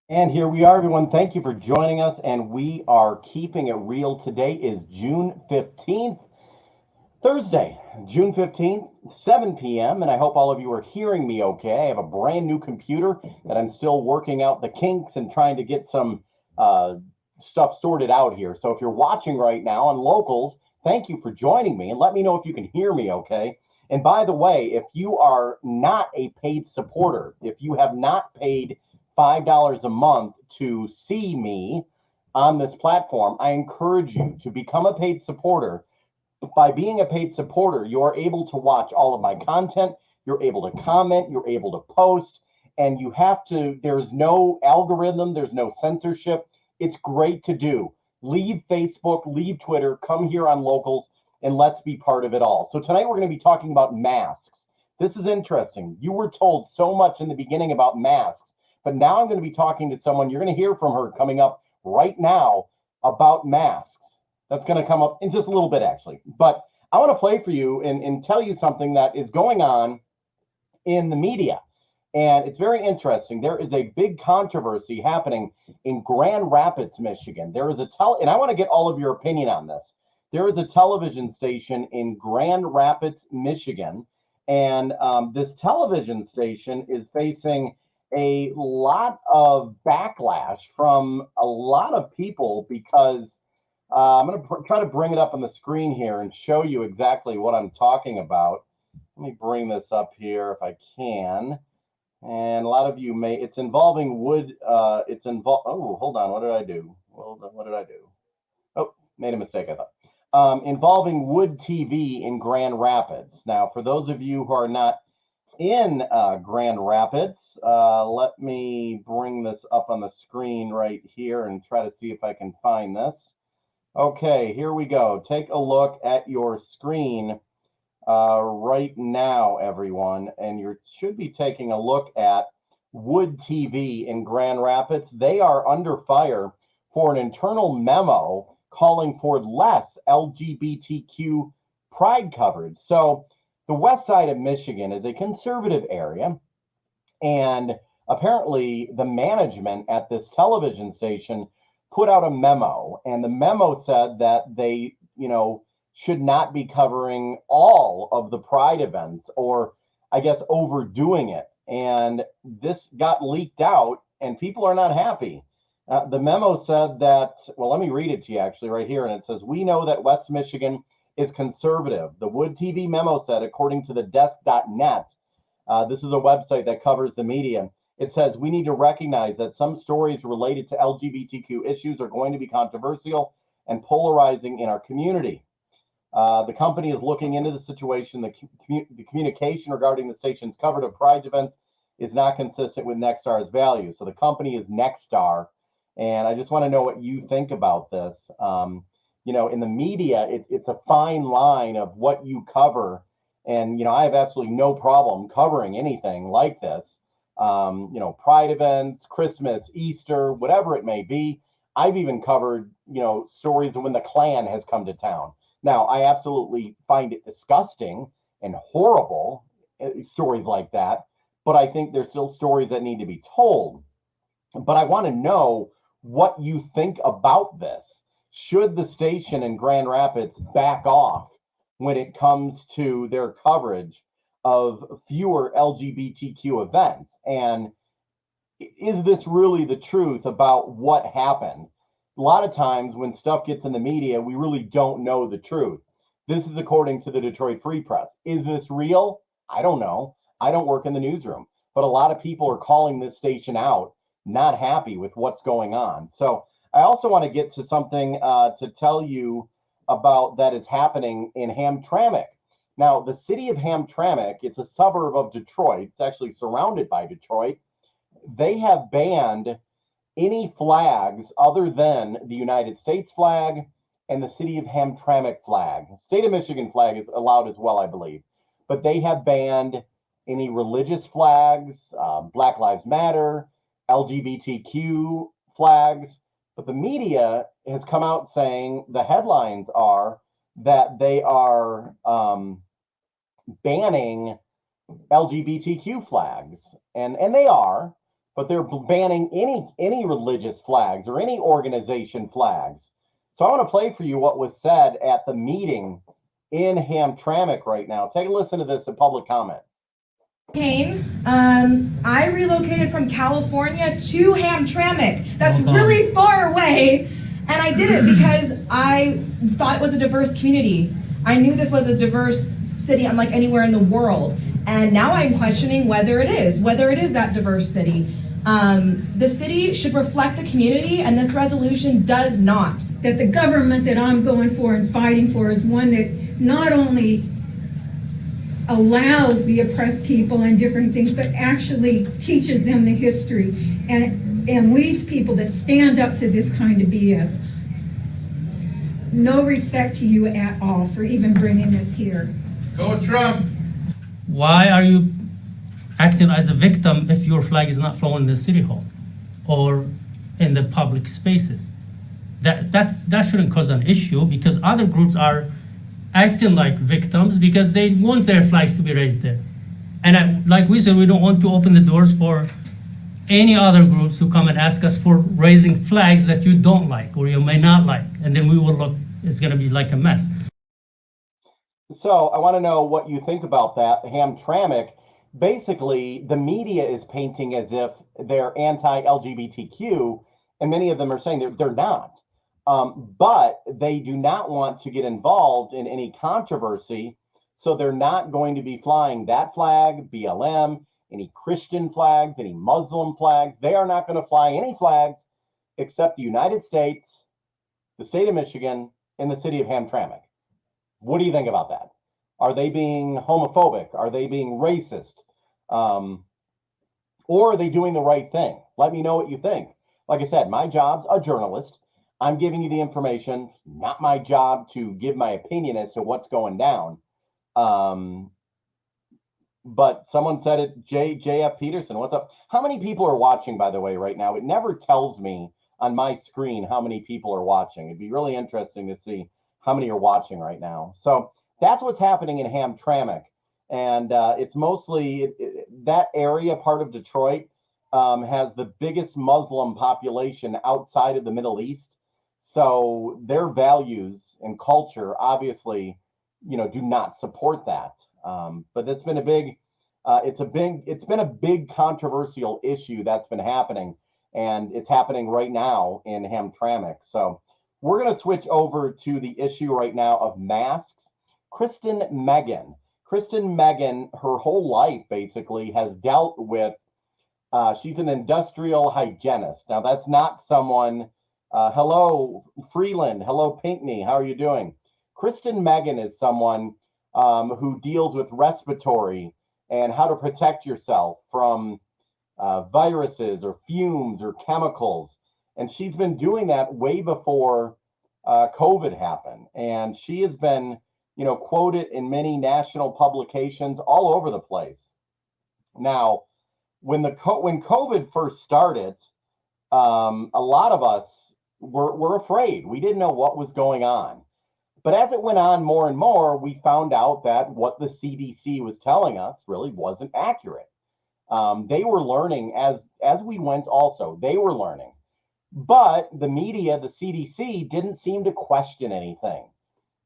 And here we are, everyone. Thank you for joining us, and we are keeping it real. Today is June 15th, Thursday, June 15th, 7 p.m., and I hope all of you are hearing me okay. I have a brand new computer that I'm still working out the kinks and trying to get some stuff sorted out here. So if you're watching right now on Locals, thank you for joining me, and let me know if you can hear me okay. And by the way, if you are not a paid supporter, if you have not paid $5 a month to see me on this platform, I encourage you to become a paid supporter. By being a paid supporter, you are able to watch all of my content, you're able to comment, you're able to post, and there's no algorithm, there's no censorship. It's great to do. Leave Facebook, leave Twitter, come here on Locals, and let's be part of it all. So tonight we're going to be talking about masks. This is interesting. You were told so much in the beginning about masks. But now I'm going to be talking to someone, you're going to hear from her coming up right now about masks. That's going to come up in just a little bit, actually. But I want to play for you and tell you something that is going on in the media. And it's very interesting. There is a big controversy happening in Grand Rapids, Michigan. And I want to get all of your opinion on this. There is a television station in Grand Rapids, Michigan. And this television station is facing a lot of backlash from a lot of people because I'm going to try to bring it up on the screen here and show you exactly what I'm talking about. Let me bring this up here if I can. And a lot of you it's involving wood. Oh, hold on. What did I do? What did I do? Oh, made a mistake, I thought. Involving Wood TV in Grand Rapids. Now, for those of you who are not in Grand Rapids, let me bring this up on the screen right here and try to see if I can find this. Okay, here we go. Take a look at your screen right now, everyone, and you should be taking a look at Wood TV in Grand Rapids. They are under fire for an internal memo calling for less LGBTQ pride coverage. So the west side of Michigan is a conservative area, and apparently the management at this television station put out a memo, and the memo said that they, should not be covering all of the pride events, or I guess overdoing it. And this got leaked out, and people are not happy. The memo said that, well, let me read it to you actually right here, and it says, "We know that West Michigan is conservative. The Wood TV memo said, according to the desk.net, this is a website that covers the media. It says, we need to recognize that some stories related to LGBTQ issues are going to be controversial and polarizing in our community. The company is looking into the situation. The communication regarding the station's coverage of Pride events is not consistent with Nexstar's values." So the company is Nexstar. And I just want to know what you think about this. In the media, it's a fine line of what you cover. And, I have absolutely no problem covering anything like this. Pride events, Christmas, Easter, whatever it may be. I've even covered, stories of when the Klan has come to town. Now, I absolutely find it disgusting and horrible, stories like that. But I think there's still stories that need to be told. But I want to know what you think about this. Should the station in Grand Rapids back off when it comes to their coverage of fewer LGBTQ events? And is this really the truth about what happened? A lot of times when stuff gets in the media, we really don't know the truth. This is according to the Detroit Free Press. Is this real? I don't know. I don't work in the newsroom. But a lot of people are calling this station out, not happy with what's going on. So I also want to get to something to tell you about that is happening in Hamtramck. Now, the city of Hamtramck, it's a suburb of Detroit. It's actually surrounded by Detroit. They have banned any flags other than the United States flag and the city of Hamtramck flag. State of Michigan flag is allowed as well, I believe. But they have banned any religious flags, Black Lives Matter, LGBTQ flags, but the media has come out saying the headlines are that they are banning LGBTQ flags, and they are, but they're banning any religious flags or any organization flags. So I want to play for you what was said at the meeting in Hamtramck right now. Take a listen to this in public comment. I relocated from California to Hamtramck. That's really far away, and I did it because I thought it was a diverse community. I knew this was a diverse city unlike anywhere in the world, and now I'm questioning whether it is that diverse city. The city should reflect the community, and this resolution does not. That the government that I'm going for and fighting for is one that not only allows the oppressed people and different things, but actually teaches them the history and leads people to stand up to this kind of BS. No respect to you at all for even bringing this here. Go Trump! Why are you acting as a victim if your flag is not flown in the city hall or in the public spaces? That shouldn't cause an issue, because other groups are acting like victims because they want their flags to be raised there. And like we said, we don't want to open the doors for any other groups to come and ask us for raising flags that you don't like or you may not like. And then we will look, it's gonna be like a mess. So I want to know what you think about that. Hamtramck, basically the media is painting as if they're anti-LGBTQ, and many of them are saying they're not. But they do not want to get involved in any controversy, so they're not going to be flying that flag, BLM, any Christian flags, any Muslim flags. They are not going to fly any flags except the United States, the state of Michigan, and the city of Hamtramck. What do you think about that? Are they being homophobic? Are they being racist? Or are they doing the right thing? Let me know what you think. Like I said, my job's a journalist. I'm giving you the information, not my job to give my opinion as to what's going down. But someone said it, JF Peterson, what's up? How many people are watching, by the way, right now? It never tells me on my screen how many people are watching. It'd be really interesting to see how many are watching right now. So that's what's happening in Hamtramck. And it's mostly that area, part of Detroit, has the biggest Muslim population outside of the Middle East. So their values and culture, obviously, do not support that. But it's been it's been a big controversial issue that's been happening, and it's happening right now in Hamtramck. So we're going to switch over to the issue right now of masks. Kristen Megan, her whole life basically has dealt with. She's an industrial hygienist. Now that's not someone. Hello, Freeland. Hello, Pinckney. How are you doing? Kristen Megan is someone who deals with respiratory and how to protect yourself from viruses or fumes or chemicals. And she's been doing that way before COVID happened. And she has been, quoted in many national publications all over the place. Now, when COVID first started, a lot of us were afraid. We didn't know what was going on. But as it went on more and more, we found out that what the CDC was telling us really wasn't accurate. They were learning as we went also. They were learning. But the media, the CDC, didn't seem to question anything.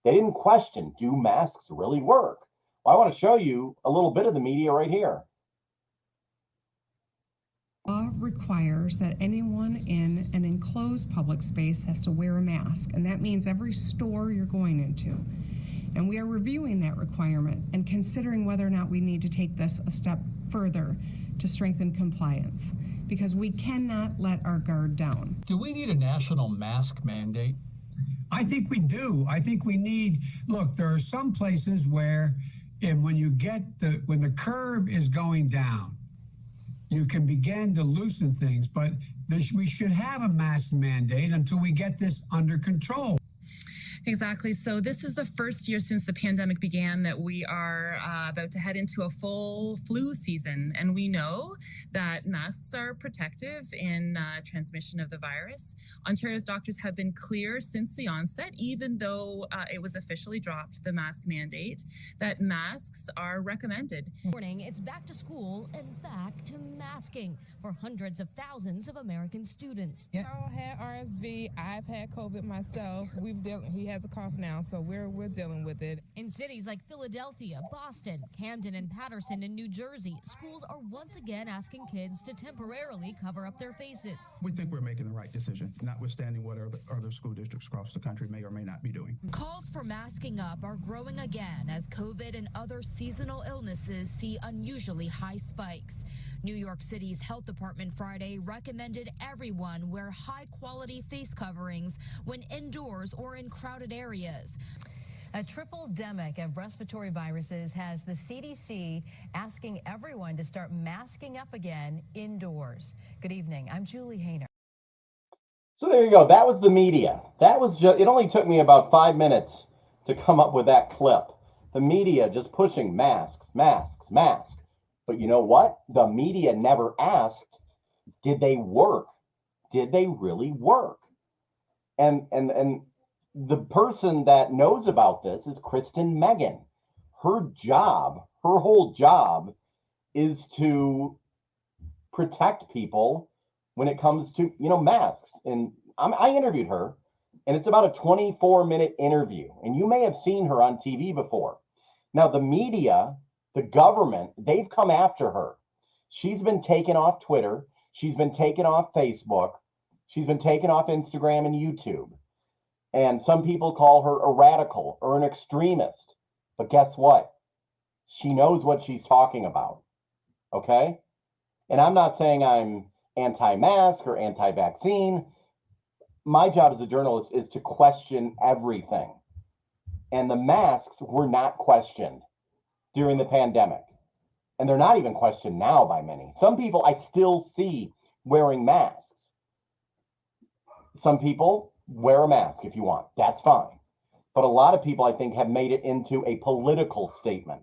They didn't question, do masks really work? Well, I want to show you a little bit of the media right here. Law requires that anyone in an enclosed public space has to wear a mask, and that means every store you're going into. And we are reviewing that requirement and considering whether or not we need to take this a step further to strengthen compliance, because we cannot let our guard down. Do we need a national mask mandate? I think we do. I think we need, look, there are some places where, and when the curve is going down, you can begin to loosen things, but we should have a mask mandate until we get this under control. Exactly. So this is the first year since the pandemic began that we are about to head into a full flu season. And we know that masks are protective in transmission of the virus. Ontario's doctors have been clear since the onset, even though it was officially dropped, the mask mandate, that masks are recommended. Morning, it's back to school and back to masking for hundreds of thousands of American students. Carl had RSV. I've had COVID myself. He has a cough now, so we're dealing with it. In cities like Philadelphia, Boston, Camden, and Patterson in New Jersey, schools are once again asking kids to temporarily cover up their faces. We think we're making the right decision, notwithstanding what other school districts across the country may or may not be doing. Calls for masking up are growing again as COVID and other seasonal illnesses see unusually high spikes. New York City's health department Friday recommended everyone wear high-quality face coverings when indoors or in crowded areas. A triple-demic of respiratory viruses has the CDC asking everyone to start masking up again indoors. Good evening. I'm Julie Hayner. So there you go. That was the media. That was just, it only took me about 5 minutes to come up with that clip. The media just pushing masks, masks, masks. But you know what? The media never asked, did they work? Did they really work? And the person that knows about this is Kristen Megan. Her job, her whole job is to protect people when it comes to, masks. And I interviewed her, and it's about a 24-minute interview. And you may have seen her on TV before. Now, the media, the government, they've come after her. She's been taken off Twitter. She's been taken off Facebook. She's been taken off Instagram and YouTube. And some people call her a radical or an extremist. But guess what? She knows what she's talking about. Okay? And I'm not saying I'm anti-mask or anti-vaccine. My job as a journalist is to question everything. And the masks were not questioned during the pandemic. And they're not even questioned now by many. Some people I still see wearing masks. Some people wear a mask if you want. That's fine. But a lot of people, I think, have made it into a political statement,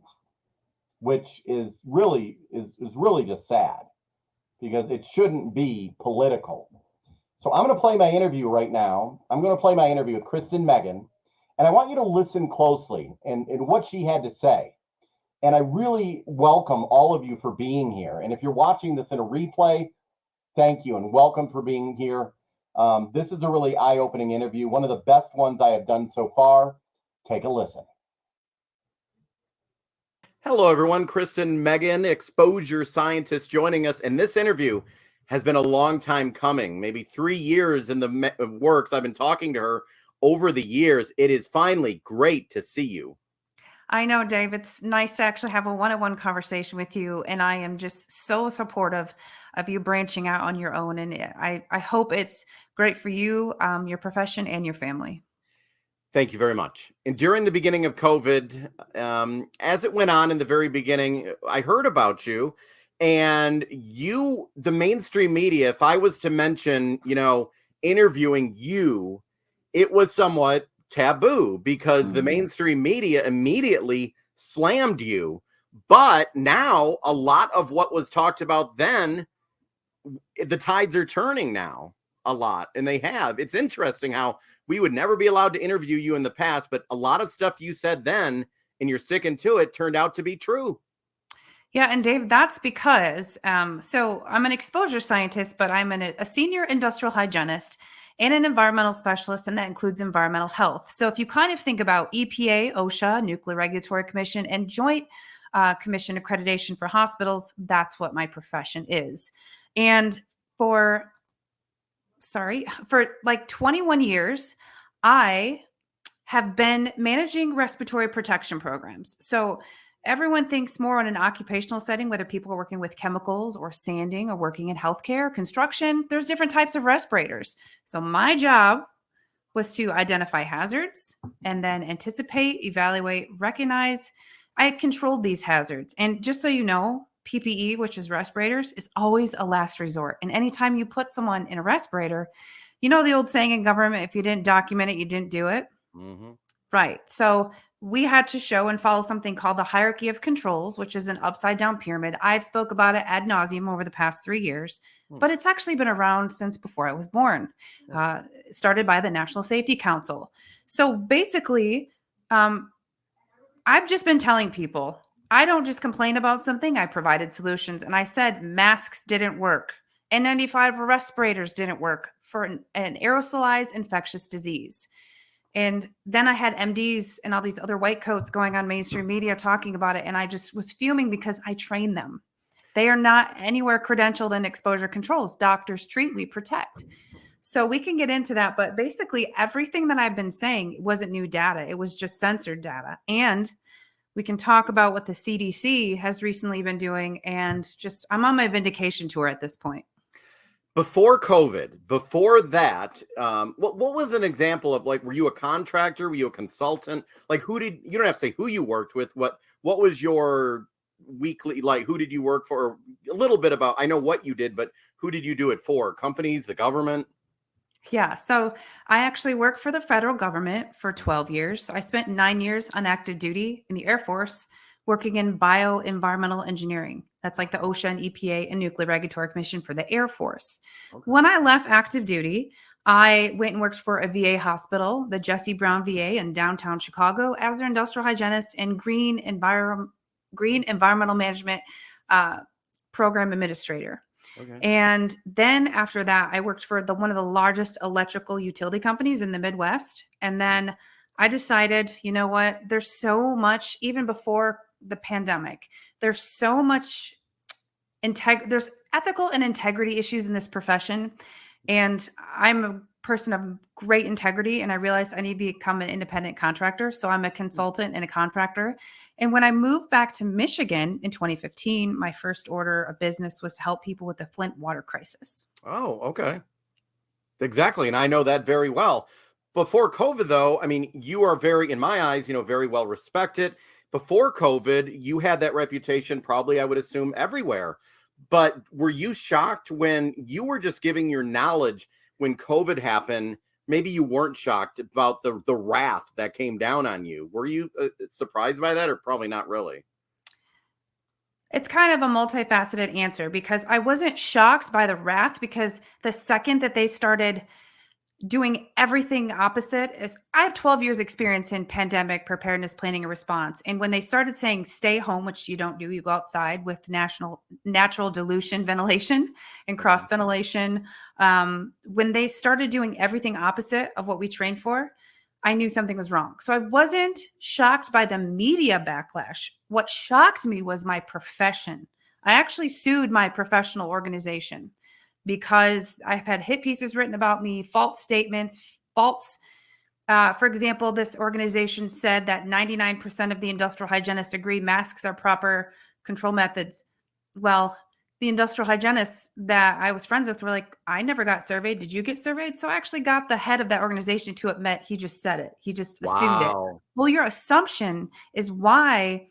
which is really just sad because it shouldn't be political. So I'm going to play my interview right now. I'm going to play my interview with Kristen Megan, and I want you to listen closely and what she had to say. And I really welcome all of you for being here. And if you're watching this in a replay, thank you and welcome for being here. This is a really eye-opening interview, one of the best ones I have done so far. Take a listen. Hello, everyone. Kristen Megan, exposure scientist, joining us. And this interview has been a long time coming, maybe 3 years in the works. I've been talking to her over the years. It is finally great to see you. I know, Dave. It's nice to actually have a one-on-one conversation with you. And I am just so supportive of you branching out on your own. And I hope it's great for you, your profession, and your family. Thank you very much. And during the beginning of COVID, as it went on in the very beginning, I heard about you. And you, the mainstream media, if I was to mention, interviewing you, it was somewhat taboo because the mainstream media immediately slammed you. But now a lot of what was talked about then, the tides are turning now a lot, and they have. It's interesting how we would never be allowed to interview you in the past, but a lot of stuff you said then, and you're sticking to it, turned out to be true. Yeah, and Dave, that's because, so I'm an exposure scientist, but I'm a senior industrial hygienist and an environmental specialist, and that includes environmental health. So if you kind of think about EPA, OSHA, Nuclear Regulatory Commission, and Joint Commission accreditation for hospitals, that's what my profession is. And for like 21 years, I have been managing respiratory protection programs. So everyone thinks more on an occupational setting, whether people are working with chemicals or sanding or working in healthcare, construction, there's different types of respirators. So my job was to identify hazards and then anticipate, evaluate, recognize. I controlled these hazards. And just so you know, PPE, which is respirators, is always a last resort. And anytime you put someone in a respirator, you know the old saying in government, if you didn't document it, you didn't do it. Mm-hmm. Right. So we had to show and follow something called the hierarchy of controls, which is an upside down pyramid. I've spoke about it ad nauseum over the past 3 years, but it's actually been around since before I was born, started by the National Safety Council. So basically, I've just been telling people, I don't just complain about something, I provided solutions. And I said masks didn't work. N95 respirators didn't work for an aerosolized infectious disease. And then I had MDs and all these other white coats going on mainstream media talking about it. And I just was fuming because I trained them. They are not anywhere credentialed in exposure controls. Doctors treat, we protect. So we can get into that. But basically, everything that I've been saying wasn't new data. It was just censored data. And we can talk about what the CDC has recently been doing. And just, I'm on my vindication tour at this point. Before COVID, before that, what was an example of, like, were you a contractor? Were you a consultant? Like, you don't have to say who you worked with. What was your weekly, like, who did you work for? A little bit about, I know what you did, but who did you do it for? Companies, the government? Yeah. So I actually worked for the federal government for 12 years. I spent 9 years on active duty in the Air Force working in bioenvironmental engineering. That's like the OSHA and EPA and Nuclear Regulatory Commission for the Air Force. Okay. When I left active duty, I went and worked for a VA hospital, the Jesse Brown VA in downtown Chicago, as their industrial hygienist and green environmental management program administrator. Okay. And then after that, I worked for one of the largest electrical utility companies in the Midwest. And then I decided, you know what, there's so much, even before the pandemic, there's so much there's ethical and integrity issues in this profession. And I'm a person of great integrity, and I realized I need to become an independent contractor. So I'm a consultant and a contractor. And when I moved back to Michigan in 2015, my first order of business was to help people with the Flint water crisis. Oh, okay. Exactly. And I know that very well. Before COVID, though, I mean, you are very, in my eyes, very well respected. Before COVID, you had that reputation, probably, I would assume, everywhere. But were you shocked when you were just giving your knowledge when COVID happened? Maybe you weren't shocked about the wrath that came down on you. Were you surprised by that, or probably not really? It's kind of a multifaceted answer, because I wasn't shocked by the wrath, because the second that they started doing everything opposite, is I have 12 years experience in pandemic preparedness, planning, and response. And when they started saying stay home, which you don't do, you go outside with natural dilution ventilation and cross ventilation. When they started doing everything opposite of what we trained for, I knew something was wrong. So I wasn't shocked by the media backlash. What shocked me was my profession. I actually sued my professional organization, because I've had hit pieces written about me, false statements, for example, this organization said that 99% of the industrial hygienists agree masks are proper control methods. Well, the industrial hygienists that I was friends with were like, I never got surveyed. Did you get surveyed? So I actually got the head of that organization to admit he just said it. He just assumed it. Well, your assumption is why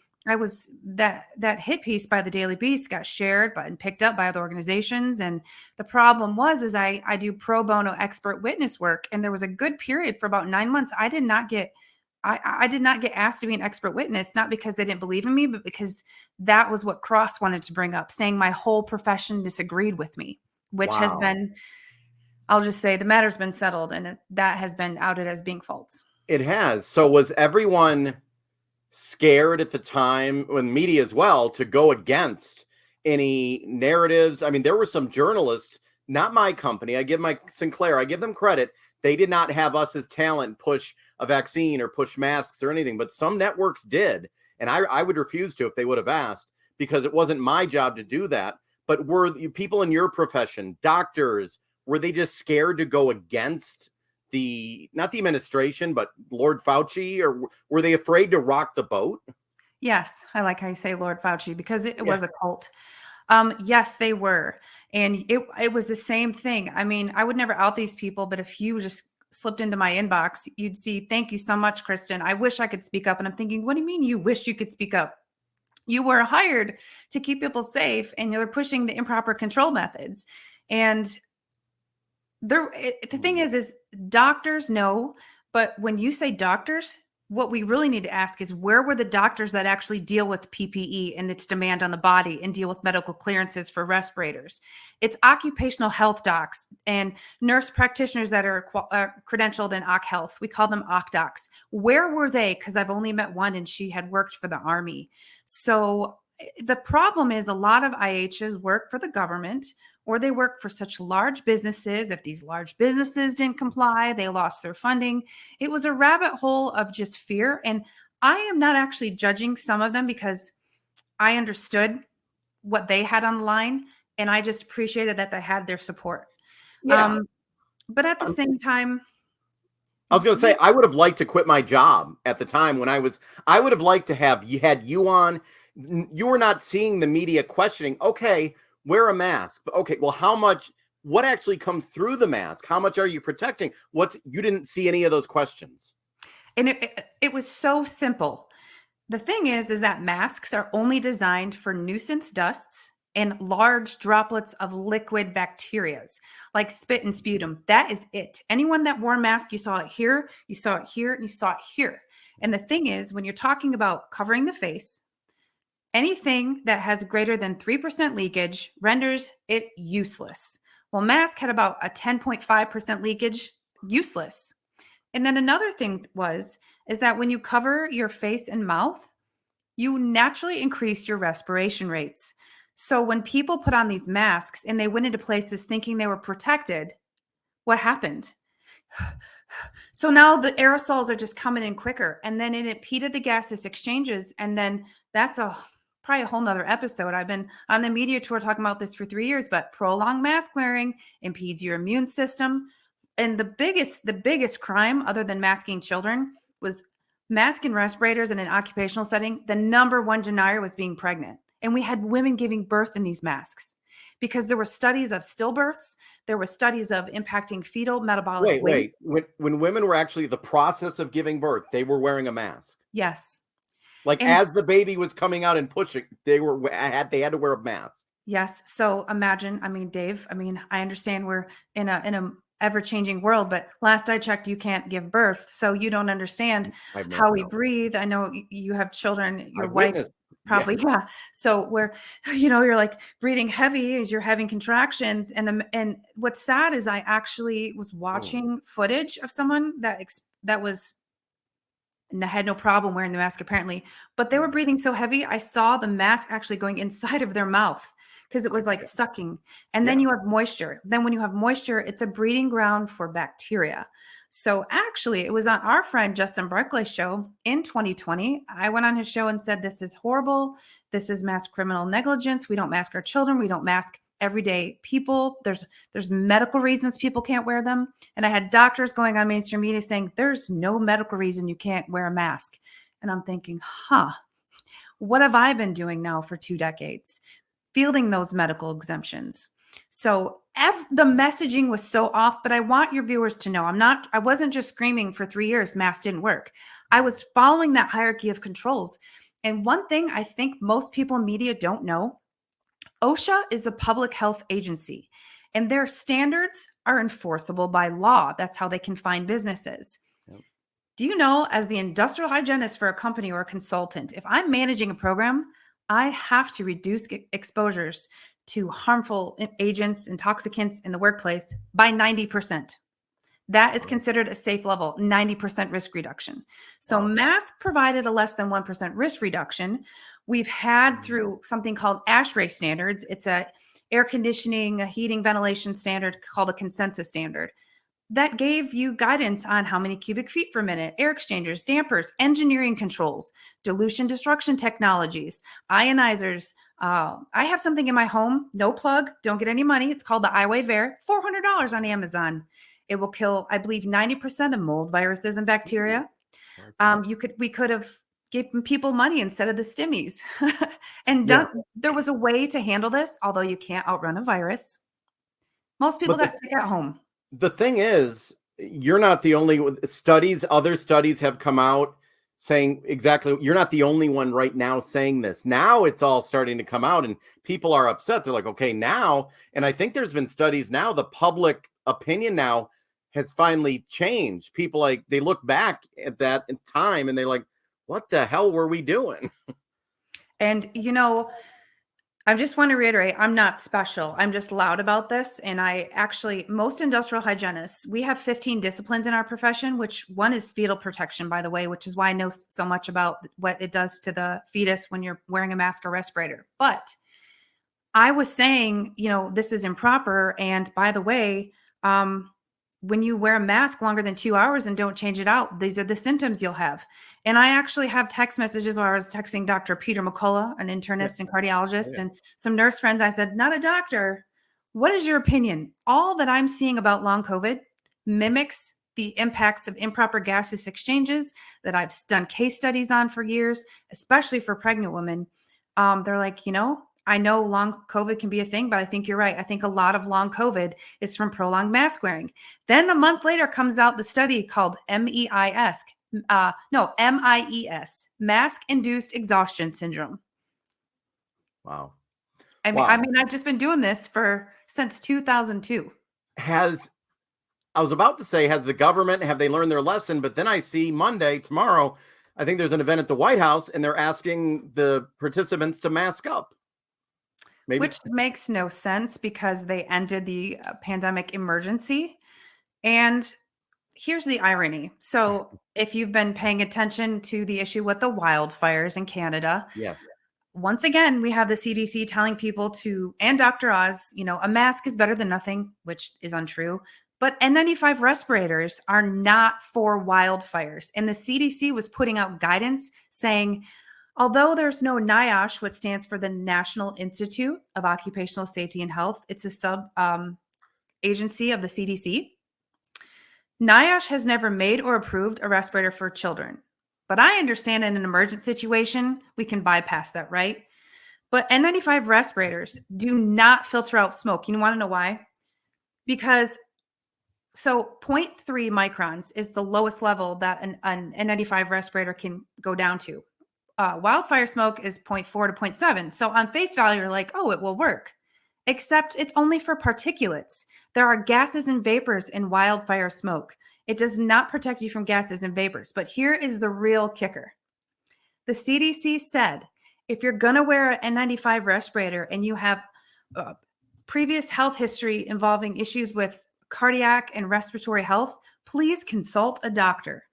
that hit piece by the Daily Beast got shared and picked up by other organizations. And the problem is I do pro bono expert witness work. And there was a good period for about 9 months. I did not get asked to be an expert witness, not because they didn't believe in me, but because that was what Cross wanted to bring up, saying my whole profession disagreed with me, which has been, I'll just say, the matter's been settled, and that has been outed as being false. It has. So was everyone scared at the time, when media as well, to go against any narratives? I mean, there were some journalists, not my company, I give Sinclair, I give them credit. They did not have us as talent push a vaccine or push masks or anything, but some networks did. And I would refuse to if they would have asked, because it wasn't my job to do that. But were you, people in your profession, doctors, were they just scared to go against not the administration, but Lord Fauci, or were they afraid to rock the boat? Yes. I like how you say Lord Fauci, because it was a cult. Yes, they were. And it was the same thing. I mean, I would never out these people, but if you just slipped into my inbox, you'd see, thank you so much, Kristen. I wish I could speak up. And I'm thinking, what do you mean you wish you could speak up? You were hired to keep people safe, and you're pushing the improper control methods. And the thing is doctors know, But when you say doctors, what we really need to ask is where were the doctors that actually deal with PPE and its demand on the body and deal with medical clearances for respirators? It's occupational health docs and nurse practitioners that are credentialed in OC Health. We call them OC docs. Where were they? Because I've only met one and she had worked for the Army. So the problem is a lot of IHs work for the government or they work for such large businesses. If these large businesses didn't comply, they lost their funding. It was a rabbit hole of just fear. And I am not actually judging some of them because I understood what they had on the line. And I just appreciated that they had their support. Yeah. But at the same time, I was going to say, I would have liked to quit my job at the time when I would have liked to have you on. You were not seeing the media questioning, okay, wear a mask. But okay, well, what actually comes through the mask? How much are you protecting? You didn't see any of those questions. And it was so simple. The thing is that masks are only designed for nuisance dusts and large droplets of liquid bacterias like spit and sputum. That is it. Anyone that wore a mask, you saw it here, you saw it here, and you saw it here. And the thing is, when you're talking about covering the face, anything that has greater than 3% leakage renders it useless. Well, mask had about a 10.5% leakage, useless. And then another thing is that when you cover your face and mouth, you naturally increase your respiration rates. So when people put on these masks and they went into places thinking they were protected, what happened? So now the aerosols are just coming in quicker. And then it impeded the gaseous exchanges. And then that's probably a whole nother episode. I've been on the media tour talking about this for 3 years, but prolonged mask wearing impedes your immune system. And the biggest crime other than masking children was masking respirators in an occupational setting. The number one denier was being pregnant. And we had women giving birth in these masks because there were studies of stillbirths. There were studies of impacting fetal metabolic weight. When women were actually the process of giving birth, they were wearing a mask. Yes. Like as the baby was coming out and pushing, they had to wear a mask. Yes. So imagine, Dave, I understand we're in a ever-changing world, but last I checked, you can't give birth. So you don't understand how we breathe. I know you have children, your wife probably. Yeah. So you're like breathing heavy as you're having contractions. And what's sad is I actually was watching footage of someone that had no problem wearing the mask apparently, but they were breathing so heavy. I saw the mask actually going inside of their mouth because it was like sucking. And then you have moisture. Then when you have moisture, it's a breeding ground for bacteria. So actually it was on our friend Justin Barclay's show in 2020. I went on his show and said, this is horrible. This is mass criminal negligence. We don't mask our children. We don't mask everyday people. There's medical reasons people can't wear them. And I had doctors going on mainstream media saying there's no medical reason you can't wear a mask. And I'm thinking, what have I been doing now for 2 decades? Fielding those medical exemptions. So the messaging was so off, but I want your viewers to know I wasn't just screaming for 3 years, masks didn't work. I was following that hierarchy of controls. And one thing I think most people in media don't know, OSHA is a public health agency and their standards are enforceable by law. That's how they can find businesses. Yep. Do you know, as the industrial hygienist for a company or a consultant, if I'm managing a program, I have to reduce exposures to harmful agents, intoxicants in the workplace by 90%. That is considered a safe level, 90% risk reduction. So mask provided a less than 1% risk reduction. We've had through something called ASHRAE standards. It's a air conditioning, a heating, ventilation standard called a consensus standard that gave you guidance on how many cubic feet per minute, air exchangers, dampers, engineering controls, dilution destruction technologies, ionizers. I have something in my home, no plug, don't get any money. It's called the iWave Air, $400 on Amazon. It will kill, I believe, 90% of mold, viruses, and bacteria. We could have given people money instead of the stimmies. And there was a way to handle this, although you can't outrun a virus. Most people got sick at home. The thing is, you're not the only other studies have come out saying exactly, you're not the only one right now saying this. Now it's all starting to come out and people are upset. They're like, okay, now, and I think there's been studies now, the public opinion now has finally changed. People like they look back at that time and they're like, what the hell were we doing? And, you know, I just want to reiterate, I'm not special. I'm just loud about this. And I actually, most industrial hygienists, we have 15 disciplines in our profession, which one is fetal protection, by the way, which is why I know so much about what it does to the fetus when you're wearing a mask or respirator. But I was saying, you know, this is improper. And by the way, when you wear a mask longer than 2 hours and don't change it out, these are the symptoms you'll have. And I actually have text messages where I was texting Dr. Peter McCullough, an internist and cardiologist, and some nurse friends. I said, not a doctor. What is your opinion? All that I'm seeing about long COVID mimics the impacts of improper gaseous exchanges that I've done case studies on for years, especially for pregnant women. They're like, you know, I know long COVID can be a thing, but I think you're right. I think a lot of long COVID is from prolonged mask wearing. Then a month later comes out the study called MEIS, mask-induced exhaustion syndrome. Wow. I mean, I've just been doing this since 2002. I was about to say, has the government, have they learned their lesson? But then I see tomorrow, I think there's an event at the White House and they're asking the participants to mask up. Maybe. Which makes no sense because they ended the pandemic emergency. And here's the irony. So if you've been paying attention to the issue with the wildfires in Canada, once again, we have the CDC telling people and Dr. Oz, you know, a mask is better than nothing, which is untrue. But N95 respirators are not for wildfires. And the CDC was putting out guidance saying, although there's no NIOSH, which stands for the National Institute of Occupational Safety and Health, it's a sub agency of the CDC. NIOSH has never made or approved a respirator for children. But I understand in an emergent situation, we can bypass that, right? But N95 respirators do not filter out smoke. You want to know why? Because 0.3 microns is the lowest level that an N95 respirator can go down to. Wildfire smoke is 0.4 to 0.7. So on face value, you're like, oh, it will work. Except it's only for particulates. There are gases and vapors in wildfire smoke. It does not protect you from gases and vapors. But here is the real kicker. The CDC said, if you're going to wear an N95 respirator and you have previous health history involving issues with cardiac and respiratory health, please consult a doctor.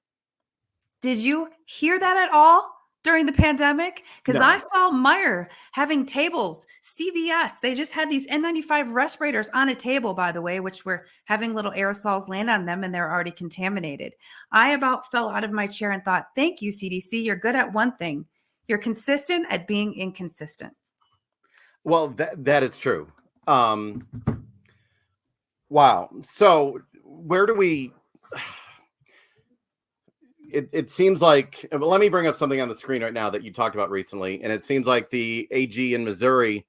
Did you hear that at all during the pandemic? Because I saw Meijer having tables, CVS, they just had these N95 respirators on a table, by the way, which were having little aerosols land on them and they're already contaminated. I about fell out of my chair and thought, thank you, CDC. You're good at one thing. You're consistent at being inconsistent. Well, that is true. Wow. So where do we... It seems like, let me bring up something on the screen right now that you talked about recently. And it seems like the AG in Missouri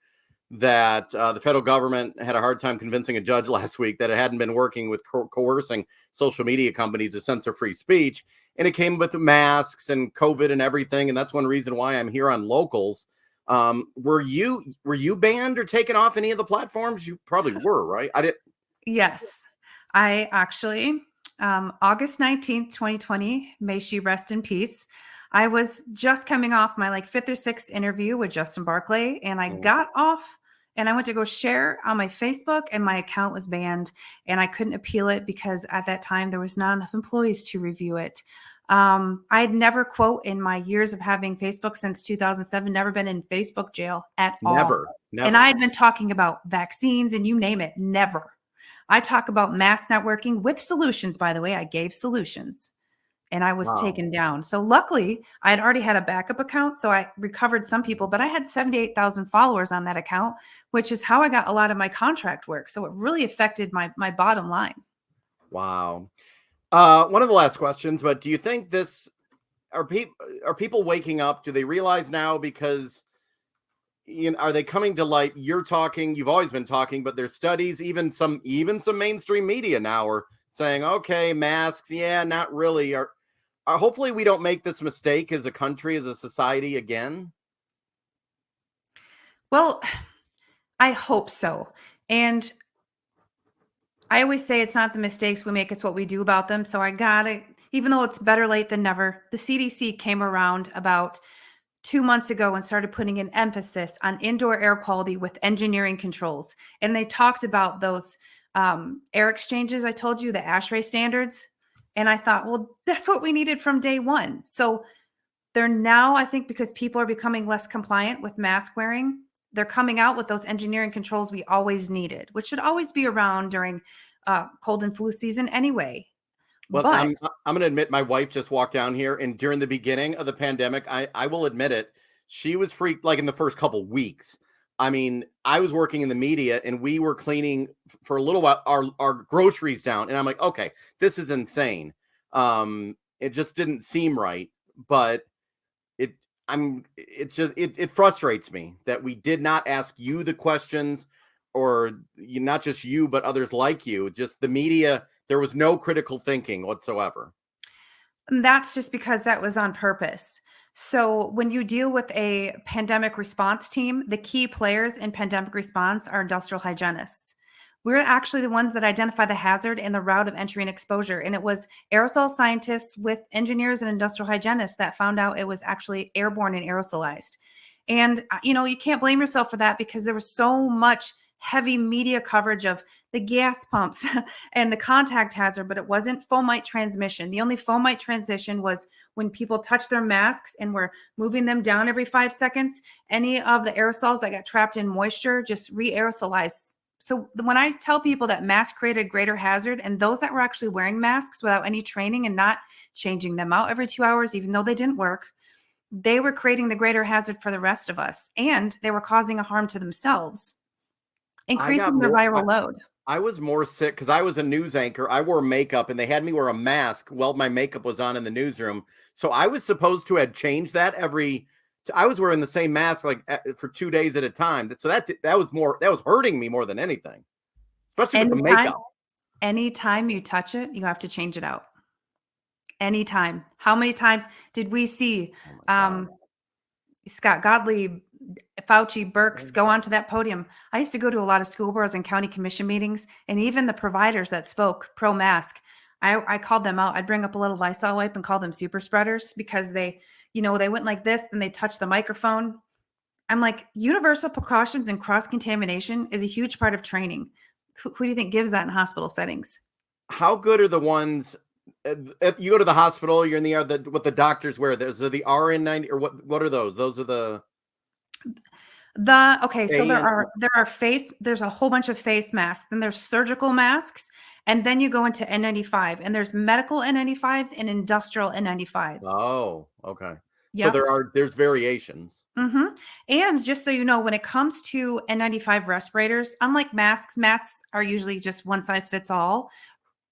that the federal government had a hard time convincing a judge last week that it hadn't been working with coercing social media companies to censor free speech. And it came with masks and COVID and everything. And that's one reason why I'm here on Locals. Were you banned or taken off any of the platforms? You probably were, right? Yes, I actually... August 19th, 2020, may she rest in peace. I was just coming off my fifth or sixth interview with Justin Barclay, and I got off and I went to go share on my Facebook and my account was banned and I couldn't appeal it because at that time there was not enough employees to review it. I had never, quote, in my years of having Facebook since 2007, never been in Facebook jail at all. Never. And I had been talking about vaccines and you name it, never. I talk about mass networking with solutions, by the way. I gave solutions and I was taken down. So luckily, I had already had a backup account. So I recovered some people, but I had 78,000 followers on that account, which is how I got a lot of my contract work. So it really affected my bottom line. Wow. One of the last questions, but do you think are people waking up? Do they realize now because... are they coming to light? You've always been talking, but there's studies, even some mainstream media now are saying, okay, masks, not really. Hopefully we don't make this mistake as a country, as a society again. Well, I hope so. And I always say it's not the mistakes we make, it's what we do about them. So I got it, even though it's better late than never. The CDC came around about 2 months ago and started putting an emphasis on indoor air quality with engineering controls. And they talked about those air exchanges I told you, the ASHRAE standards. And I thought, well, that's what we needed from day one. So they're now, I think, because people are becoming less compliant with mask wearing, they're coming out with those engineering controls we always needed, which should always be around during cold and flu season anyway. Well, But I'm going to admit my wife just walked down here, and during the beginning of the pandemic, I will admit it, she was freaked like in the first couple weeks. I mean, I was working in the media, and we were cleaning for a little while our groceries down, and I'm like, okay, this is insane. It just didn't seem right, but it frustrates me that we did not ask you the questions, or not just you, but others like you. Just the media, there was no critical thinking whatsoever. that's just because that was on purpose. So when you deal with a pandemic response team, the key players in pandemic response are industrial hygienists. We're actually the ones that identify the hazard and the route of entry and exposure. And it was aerosol scientists with engineers and industrial hygienists that found out it was actually airborne and aerosolized. And, you can't blame yourself for that because there was so much heavy media coverage of the gas pumps and the contact hazard, but it wasn't fomite transmission. The only fomite transition was when people touched their masks and were moving them down every 5 seconds. Any of the aerosols that got trapped in moisture just re-aerosolized. So when I tell people that masks created greater hazard, and those that were actually wearing masks without any training and not changing them out every 2 hours, even though they didn't work, they were creating the greater hazard for the rest of us, and they were causing a harm to themselves, increasing their viral load. I was more sick because I was a news anchor. I wore makeup, and they had me wear a mask while my makeup was on in the newsroom. So I was supposed to have changed that I was wearing the same mask for 2 days at a time. So that was hurting me more than anything, especially with the makeup. Anytime you touch it, you have to change it out. Anytime. How many times did we see Scott Gottlieb, Fauci, Birx go onto that podium? I used to go to a lot of school boards and county commission meetings, and even the providers that spoke pro-mask, I called them out. I'd bring up a little Lysol wipe and call them super spreaders because they went like this, then they touched the microphone. I'm like, universal precautions and cross-contamination is a huge part of training. Who do you think gives that in hospital settings? How good are the ones? You go to the hospital, you're in the air. What the doctors wear? Those are the RN90, or what are those? Those are okay. So there's a whole bunch of face masks. Then there's surgical masks, and then you go into N95, and there's medical N95s and industrial N95s. Oh, okay. Yep. So there's variations. Mm-hmm. And just so you know, when it comes to N95 respirators, unlike masks are usually just one size fits all.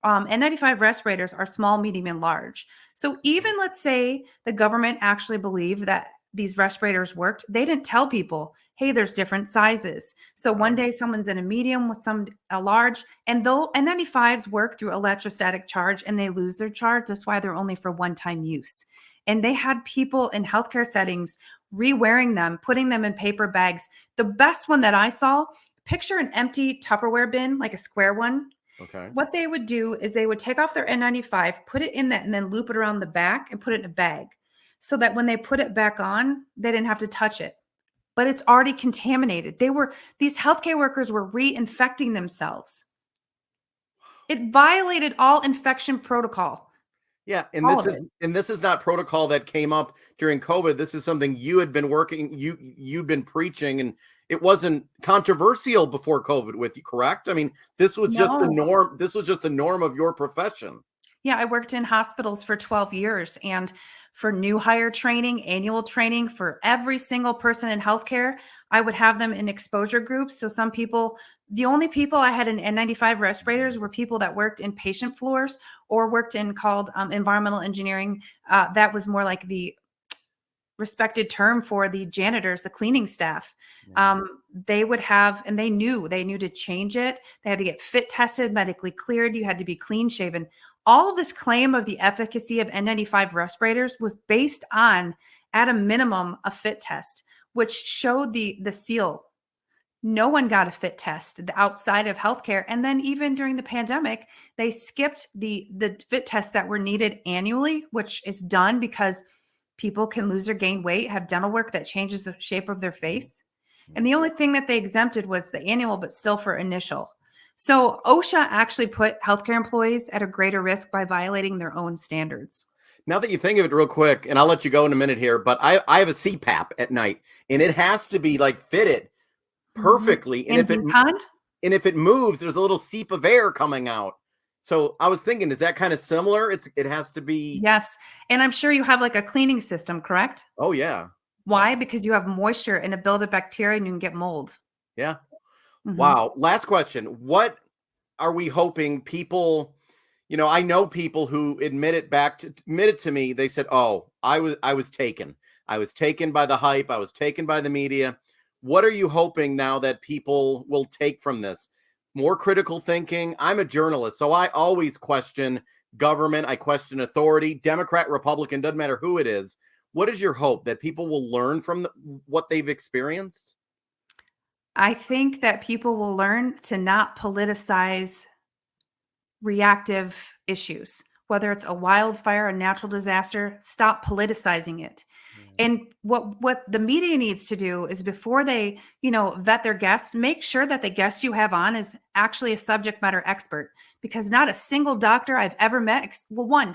N95 respirators are small, medium, and large. So even let's say the government actually believed that these respirators worked, they didn't tell people, hey, there's different sizes. So one day someone's in a medium with a large, and though N95s work through electrostatic charge and they lose their charge, that's why they're only for one-time use. And they had people in healthcare settings re-wearing them, putting them in paper bags. The best one that I saw, picture an empty Tupperware bin, like a square one. Okay. What they would do is they would take off their N95, put it in that, and then loop it around the back and put it in a bag so that when they put it back on, they didn't have to touch it. But it's already contaminated. These healthcare workers were reinfecting themselves. It violated all infection protocol. Yeah, and this is not protocol that came up during COVID. This is something you had been you'd been preaching, and it wasn't controversial before COVID with you, correct? I mean, this was just the norm. This was just the norm of your profession. Yeah, I worked in hospitals for 12 years, and for new hire training, annual training for every single person in healthcare, I would have them in exposure groups. So some people, the only people I had in N95 respirators were people that worked in patient floors or worked in called environmental engineering. That was more like the respected term for the janitors, the cleaning staff. They would have, and they knew to change it. They had to get fit tested, medically cleared. You had to be clean shaven. All of this claim of the efficacy of N95 respirators was based on, at a minimum, a fit test, which showed the seal No one got a fit test outside of healthcare. And then even during the pandemic, they skipped the fit tests that were needed annually, which is done because people can lose or gain weight, have dental work that changes the shape of their face. And the only thing that they exempted was the annual, but still for initial. So OSHA actually put healthcare employees at a greater risk by violating their own standards. Now that you think of it real quick, and I'll let you go in a minute here, but I have a CPAP at night, and it has to be like fitted perfectly. And if it moves, there's a little seep of air coming out. So I was thinking, is that kind of similar? It has to be. Yes. And I'm sure you have like a cleaning system, correct? Oh, yeah. Why? Because you have moisture and a build of bacteria and you can get mold. Yeah. Mhm. Wow. Last question. What are we hoping people, I know people who admitted to me, they said, oh, I was taken. I was taken by the hype. I was taken by the media. What are you hoping now that people will take from this? More critical thinking. I'm a journalist, so I always question government. I question authority, Democrat, Republican, doesn't matter who it is. What is your hope that people will learn from what they've experienced? I think that people will learn to not politicize reactive issues, whether it's a wildfire, a natural disaster, stop politicizing it. And what the media needs to do is before they, vet their guests, make sure that the guest you have on is actually a subject matter expert, because not a single doctor I've ever met, one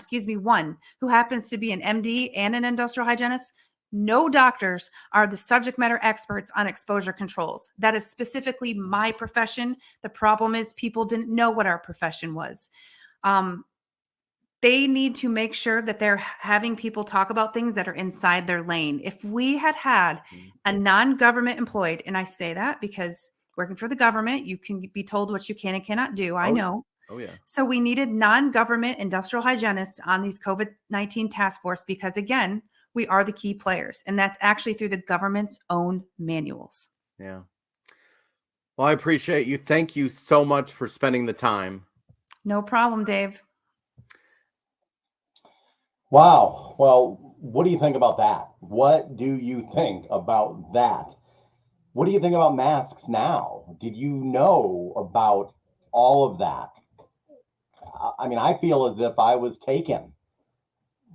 who happens to be an MD and an industrial hygienist, no doctors are the subject matter experts on exposure controls. That is specifically my profession. The problem is people didn't know what our profession was. They need to make sure that they're having people talk about things that are inside their lane. If we had a non-government employed, and I say that because working for the government, you can be told what you can and cannot do. I know. Oh, yeah. So we needed non-government industrial hygienists on these COVID-19 task force because, again, we are the key players. And that's actually through the government's own manuals. Yeah. Well, I appreciate you. Thank you so much for spending the time. No problem, Dave. Wow. Well, what do you think about that? What do you think about that? What do you think about masks now? Did you know about all of that? I mean, I feel as if I was taken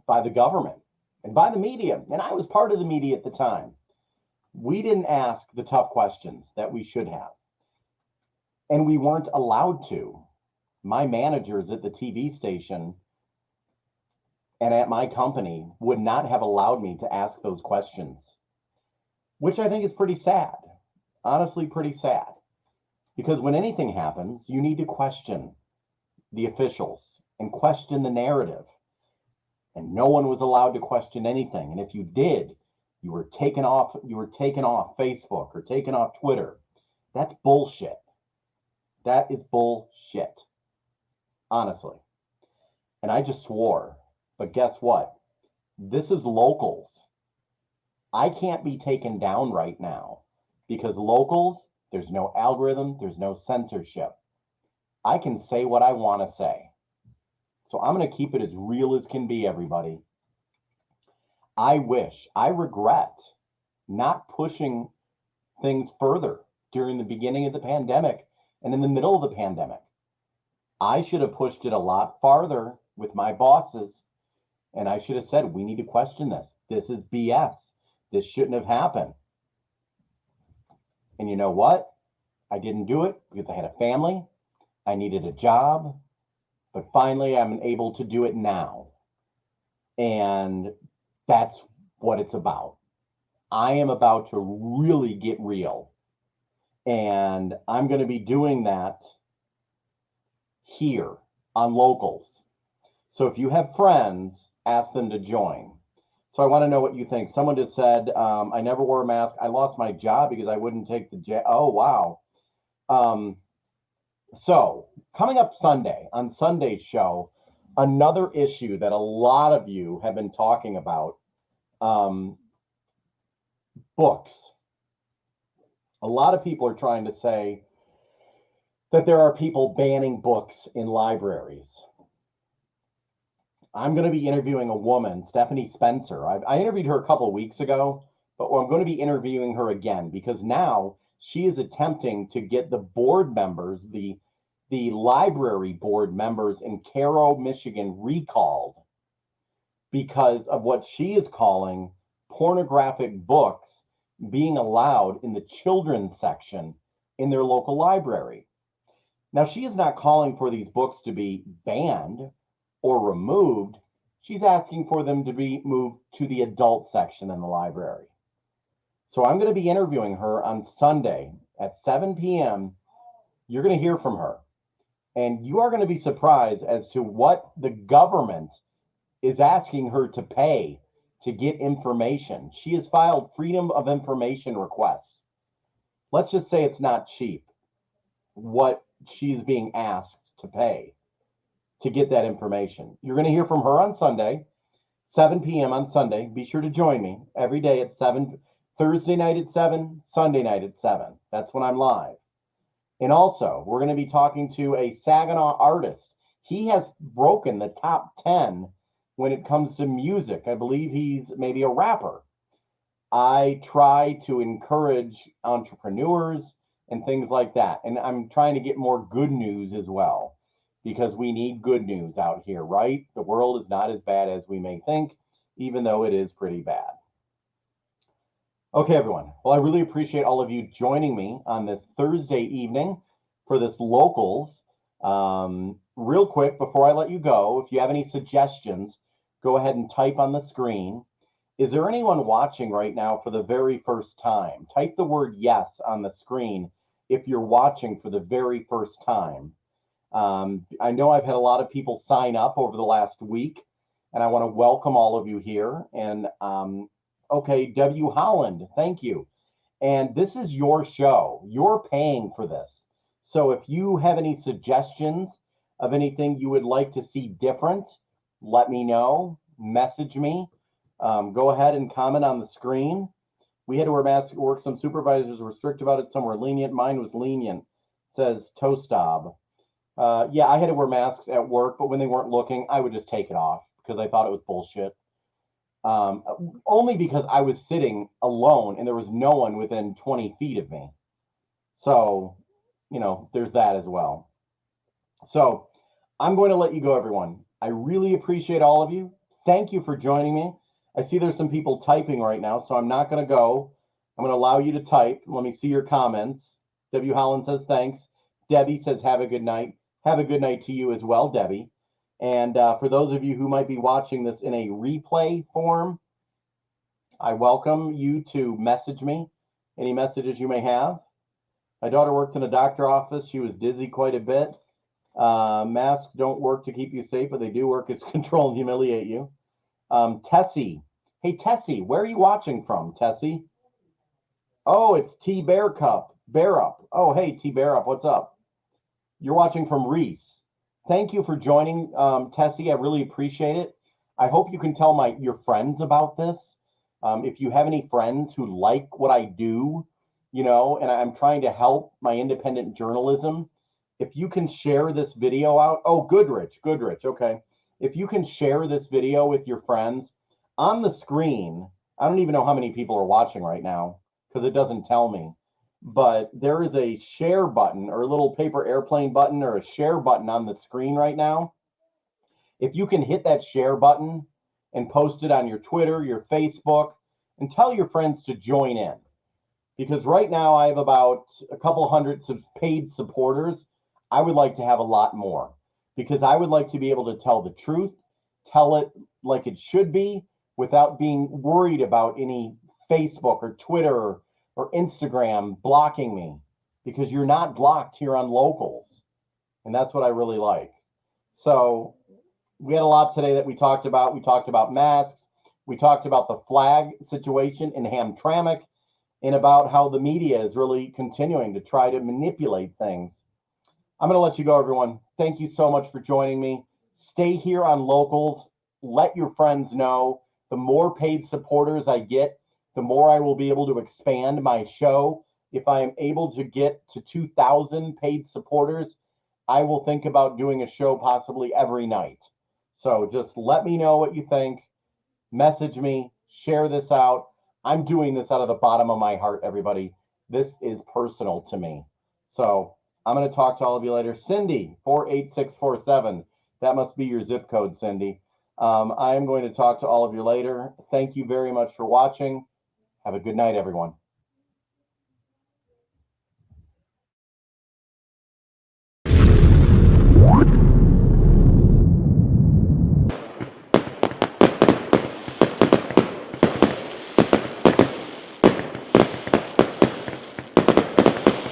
by the government and by the media, and I was part of the media at the time. We didn't ask the tough questions that we should have, and we weren't allowed to. My managers at the TV station and at my company would not have allowed me to ask those questions, which I think is pretty sad. Honestly, pretty sad. Because when anything happens, you need to question the officials and question the narrative. And no one was allowed to question anything. And if you did, you were taken off Facebook or taken off Twitter. That's bullshit. That is bullshit. Honestly. And I just swore. But guess what? This is locals. I can't be taken down right now because locals, there's no algorithm, there's no censorship. I can say what I want to say. So I'm going to keep it as real as can be, everybody. I regret not pushing things further during the beginning of the pandemic and in the middle of the pandemic. I should have pushed it a lot farther with my bosses. And I should have said, we need to question this. This is BS. This shouldn't have happened. And you know what? I didn't do it because I had a family. I needed a job. But finally, I'm able to do it now. And that's what it's about. I am about to really get real. And I'm going to be doing that here on Locals. So if you have friends, ask them to join. So I want to know what you think. Someone just said, I never wore a mask. I lost my job because I wouldn't take the jab. Oh, wow. So coming up Sunday, on Sunday's show, another issue that a lot of you have been talking about, books. A lot of people are trying to say that there are people banning books in libraries. I'm going to be interviewing a woman, Stephanie Spencer. I interviewed her a couple of weeks ago, but I'm going to be interviewing her again because now she is attempting to get the board members, the library board members in Cairo, Michigan recalled because of what she is calling pornographic books being allowed in the children's section in their local library. Now, she is not calling for these books to be banned or removed. She's asking for them to be moved to the adult section in the library. So I'm going to be interviewing her on Sunday at 7 p.m. You're going to hear from her. And you are going to be surprised as to what the government is asking her to pay to get information. She has filed Freedom of Information requests. Let's just say it's not cheap what she's being asked to pay to get that information. You're going to hear from her on Sunday, 7 p.m. on Sunday. Be sure to join me every day at 7, Thursday night at 7, Sunday night at 7. That's when I'm live. And also, we're going to be talking to a Saginaw artist. He has broken the top 10 when it comes to music. I believe he's maybe a rapper. I try to encourage entrepreneurs and things like that. And I'm trying to get more good news as well, because we need good news out here, right? The world is not as bad as we may think, even though it is pretty bad. Okay, everyone. Well, I really appreciate all of you joining me on this Thursday evening for this locals. Real quick, before I let you go, if you have any suggestions, go ahead and type on the screen. Is there anyone watching right now for the very first time? Type the word yes on the screen if you're watching for the very first time. I know I've had a lot of people sign up over the last week, and I want to welcome all of you here. And okay, W. Holland, thank you. And this is your show. You're paying for this. So if you have any suggestions of anything you would like to see different, let me know. Message me. Go ahead and comment on the screen. We had to wear masks at work. Some supervisors were strict about it. Some were lenient. Mine was lenient, says Tostob. Yeah, I had to wear masks at work, but when they weren't looking, I would just take it off because I thought it was bullshit. Only because I was sitting alone and there was no one within 20 feet of me. So, you know, there's that as well. So I'm going to let you go, everyone. I really appreciate all of you. Thank you for joining me. I see there's some people typing right now, so I'm not going to go. I'm going to allow you to type. Let me see your comments. W. Holland says thanks. Debbie says have a good night. Have a good night to you as well, Debbie. And for those of you who might be watching this in a replay form, I welcome you to message me any messages you may have. My daughter works in a doctor's office. She was dizzy quite a bit. Masks don't work to keep you safe, but they do work as control and humiliate you. Tessie. Hey, Tessie, where are you watching from, Tessie? Oh, it's T Bear Cup. Bear Up. Oh, hey, T Bear Up, what's up? You're watching from Reese. Thank you for joining, Tessie. I really appreciate it. I hope you can tell your friends about this. If you have any friends who like what I do, you know, and I'm trying to help my independent journalism, if you can share this video out. Oh, Goodrich, okay. If you can share this video with your friends on the screen, I don't even know how many people are watching right now because it doesn't tell me, but there is a share button or a little paper airplane button or a share button on the screen right now. If you can hit that share button and post it on your Twitter, your Facebook, and tell your friends to join in. Because right now I have about a couple hundred paid supporters. I would like to have a lot more because I would like to be able to tell the truth, tell it like it should be without being worried about any Facebook or Twitter or Instagram blocking me, because you're not blocked here on Locals. And that's what I really like. So we had a lot today that we talked about. We talked about masks. We talked about the flag situation in Hamtramck and about how the media is really continuing to try to manipulate things. I'm going to let you go, everyone. Thank you so much for joining me. Stay here on Locals. Let your friends know. The more paid supporters I get, the more I will be able to expand my show. If I am able to get to 2,000 paid supporters, I will think about doing a show possibly every night. So just let me know what you think. Message me, share this out. I'm doing this out of the bottom of my heart, everybody. This is personal to me. So I'm going to talk to all of you later. Cindy, 48647. That must be your zip code, Cindy. I am going to talk to all of you later. Thank you very much for watching. Have a good night, everyone.